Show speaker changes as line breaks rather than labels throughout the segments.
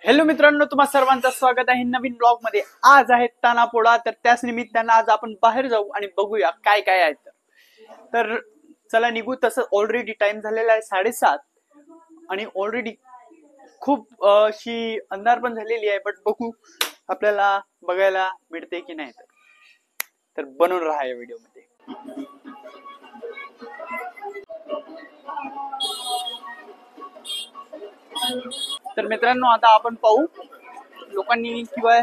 Hello मित्रांनो, तुम्हा सर्वांचं स्वागत आहे नवीन ब्लॉग मध्ये। आज आहे तानापोळा, तर त्याच निमित्तानं आज आपण बाहेर जाऊ आणि बघूया काय काय आहे। तर चला निघू। तसं ऑलरेडी टाइम झालेला आहे 7:30 आणि ऑलरेडी खूप अशी अंधार पण झालेली आहे, बट बघू आपल्याला बघायला मिळते की नाही। तर बनून राहा या व्हिडिओ मध्ये। तर मित्रांनो, आता आपण पाहू लोकांनी किंवा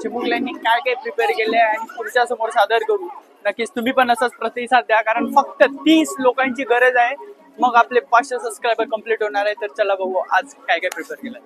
चिमुकल्यांनी काय काय प्रिपेअर केले आणि पुढच्या समोर सादर करू। नक्कीच तुम्ही पण असाच प्रतिसाद द्या, कारण फक्त 30 लोकांची गरज आहे, मग आपले 500 सबस्क्रायबर कंप्लीट होणार आहे। तर चला बघू आज काय काय प्रिपेअर केलं।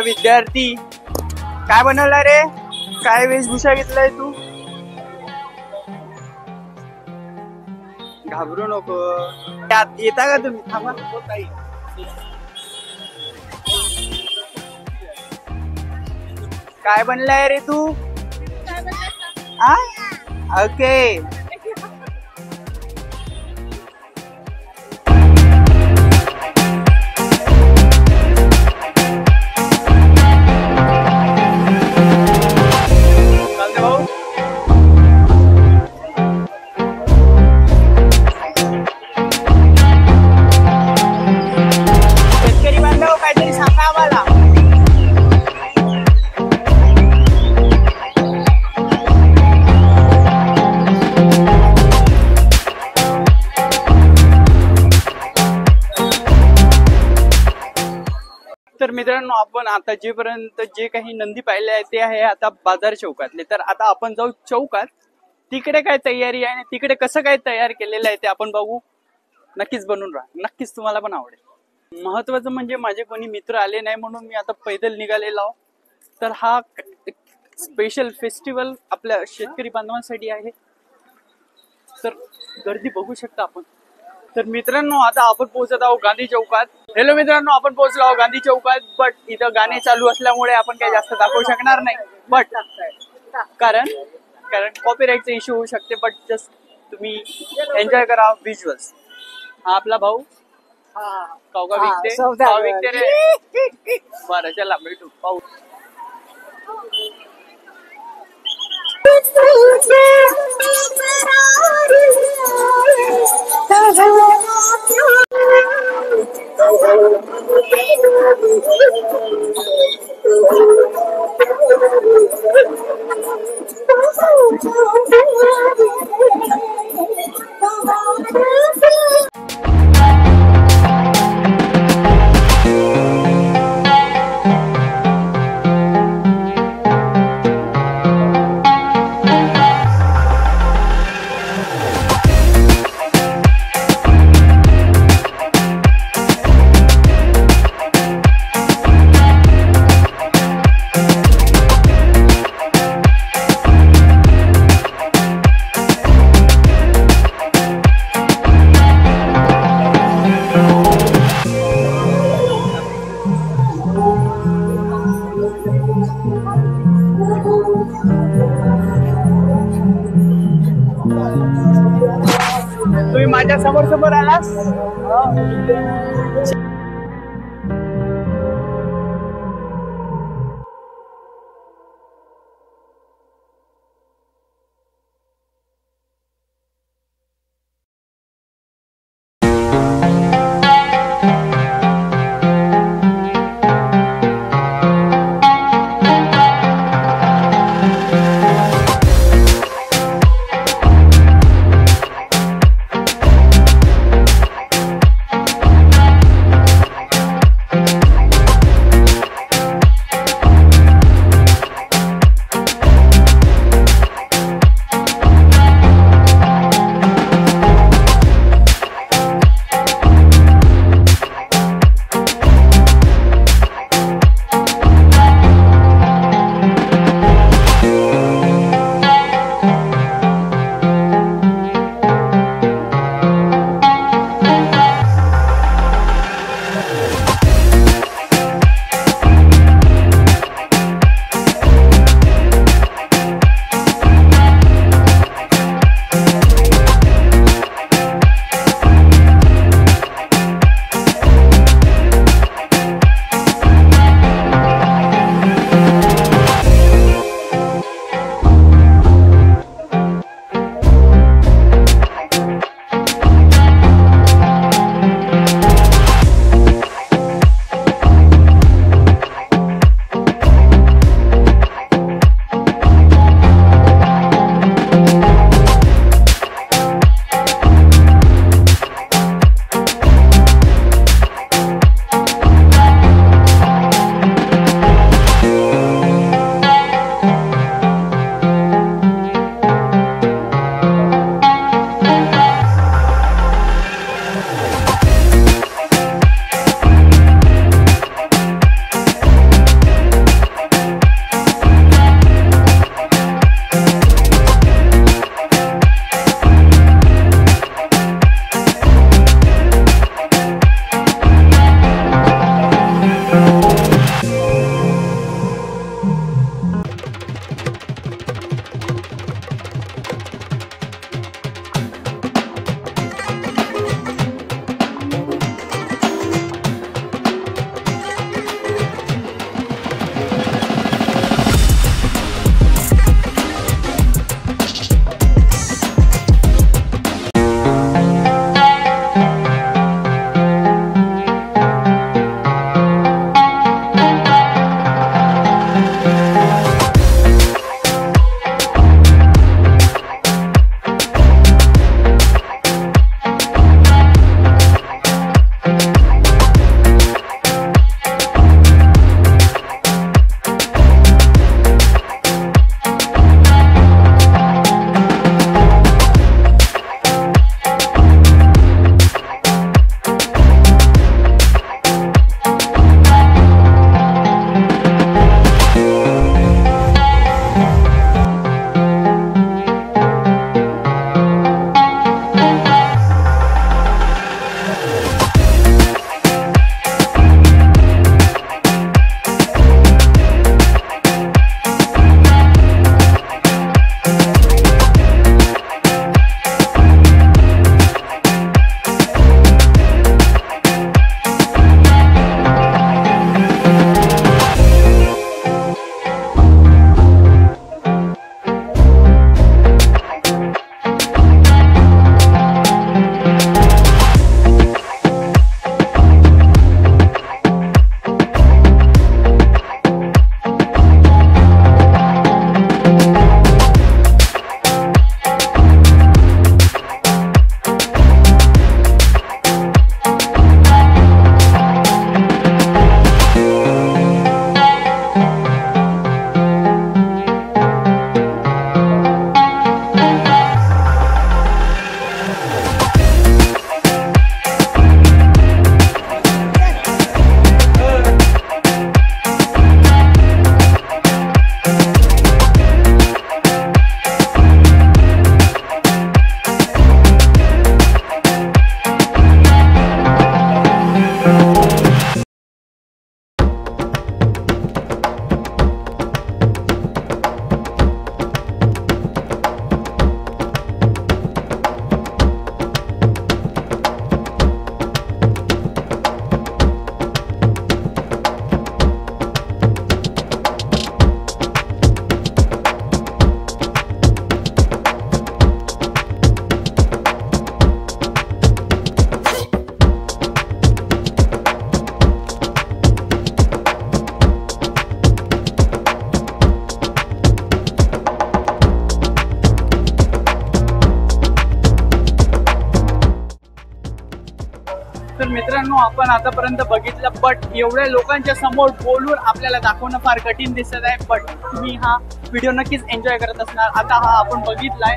विद्यार्थी काय बनवला रे? काय वेशभूषा घेतलाय तू? घाबरू नको, त्यात येता का तुम्ही? थांबा। काय बनलाय रे तू? ओके। तर मित्रांनो, आपण आता जेपर्यंत जे काही नंदी पाहिले आहे ते आहे आता बाजार चौकातले। तर आता आपण जाऊ चौकात, तिकडे काय तयारी आहे, तिकडे कसं काय तयार केलेलं आहे ते आपण बघू। नक्कीच बनून राहा, नक्कीच तुम्हाला पण आवडेल। महत्वाचं म्हणजे माझे कोणी मित्र आले नाही म्हणून मी आता पैदल निघालेलो आहो। तर हा स्पेशल फेस्टिवल आपल्या शेतकरी बांधवांसाठी आहे, तर गर्दी बघू शकता आपण। तर मित्रांनो, आता आपण पोहोचत आहोत गांधी चौकात। हॅलो मित्रांनो, आपण पोहोचलो आहोत गांधी चौकात, बट इथं गाणे चालू असल्यामुळे आपण काही जास्त दाखवू शकणार नाही, बट कारण कॉपीराईटचा इश्यू होऊ शकते। बट जस्ट तुम्ही एन्जॉय करा व्हिज्युअल्स। हा आपला भाऊ कावगा विकते रे। बरं चला भेटू, पाहू। तुम्ही माझ्या समोर आलास। आपण आतापर्यंत बघितलं, बट एवढ्या लोकांच्या समोर बोलून आपल्याला दाखवणं फार कठीण दिसत आहे. बट तुम्ही हा व्हिडिओ नक्कीच एन्जॉय करत असणार. आता हा आपण बघितलाय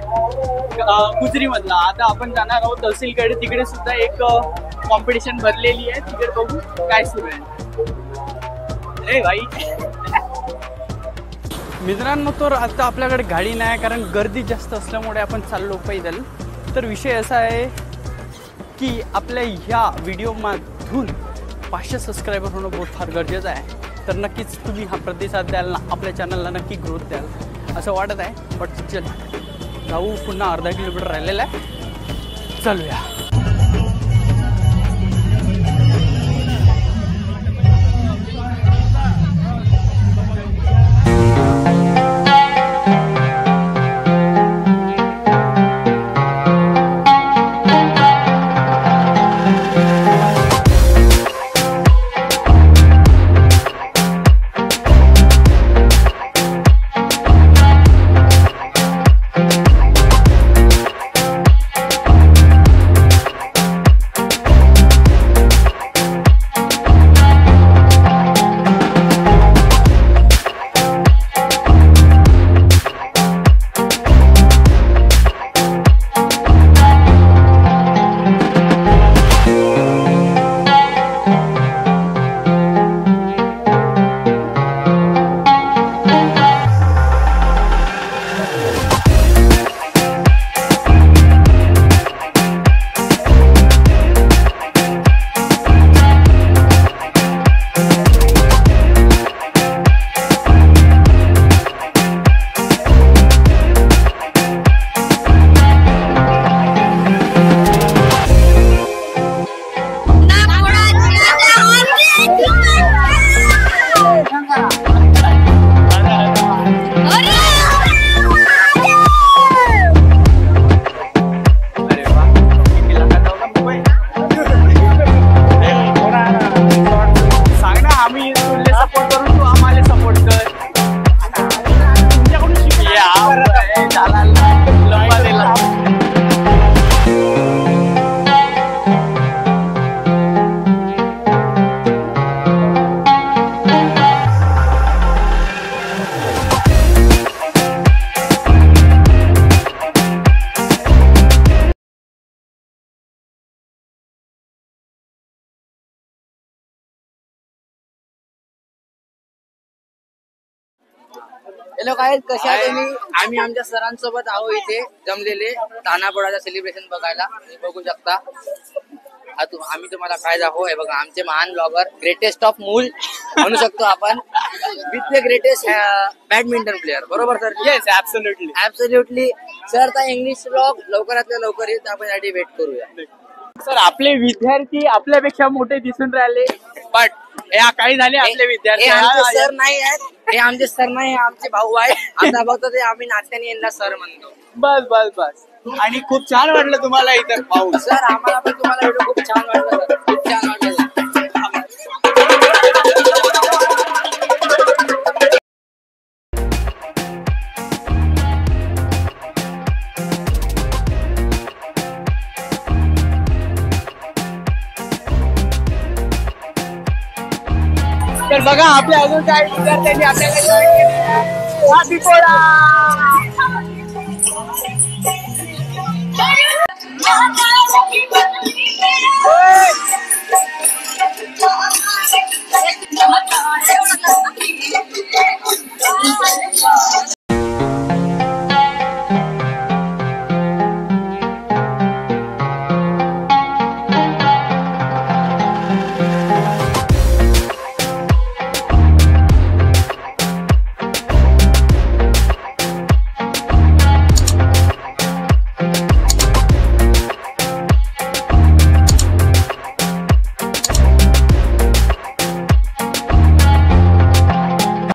गुजरी मधला, आता आपण जाणार आहोत तहसीलकडे. तिकडे सुद्धा एक कॉम्पिटिशन भरलेली आहे, तिकडे बघू काय सुरू आहे. अरे भाई मित्रांनो, तर आता आपल्याकडे गाडी नाही कारण गर्दी जास्त असल्यामुळे आपण चाललो पैदल. तर विषय असा आहे की आपल्या ह्या व्हिडिओमधून 500 सबस्क्रायबर होणं बहुत फार गरजेचं आहे. तर नक्कीच तुम्ही हा प्रतिसाद द्याल ना, आपल्या चॅनलला नक्की ग्रोथ द्याल असं वाटत आहे. बट चल जाऊ, पुन्हा अर्धा किलोमीटर राहिलेला आहे, चालूया.
हॅलो काय कशा आहे तुम्ही? आम्ही आमच्या सरांसोबत आहो इथे जमलेले तानापोळाचं सेलिब्रेशन बघायला. बघू शकता. आम्ही तुम्हाला काय दाखवू बघा, आमचे महान ब्लॉगर, ग्रेटेस्ट ऑफ मूल म्हणू शकतो आपण, with the greatest badminton player. बरोबर sir?
Yes, absolutely
absolutely sir. तर इंग्लिश ब्लॉग लवकरात लवकर येत, आपण यासाठी वेट करूया.
सर, आपले विद्यार्थी आपल्यापेक्षा मोठे दिसून राहिले, बट हे काही झाले आपले विद्यार्थी.
हे आमचे सर नाही आहेत, हे आमचे सर नाही, आमचे भाऊ आहे. आता बघतो ते आम्ही नात्याने यांना सर म्हणतो.
बस बस बस. आणि खूप छान वाटलं तुम्हाला इतर पाहून.
सर आम्हाला पण तुम्हाला व्हिडिओ खूप छान वाटलं सर, खूप छान वाटलं.
तर बघा, आपल्या अजून काही विद्यार्थ्यांनी आपल्याला जॉईन केलेलं आहे.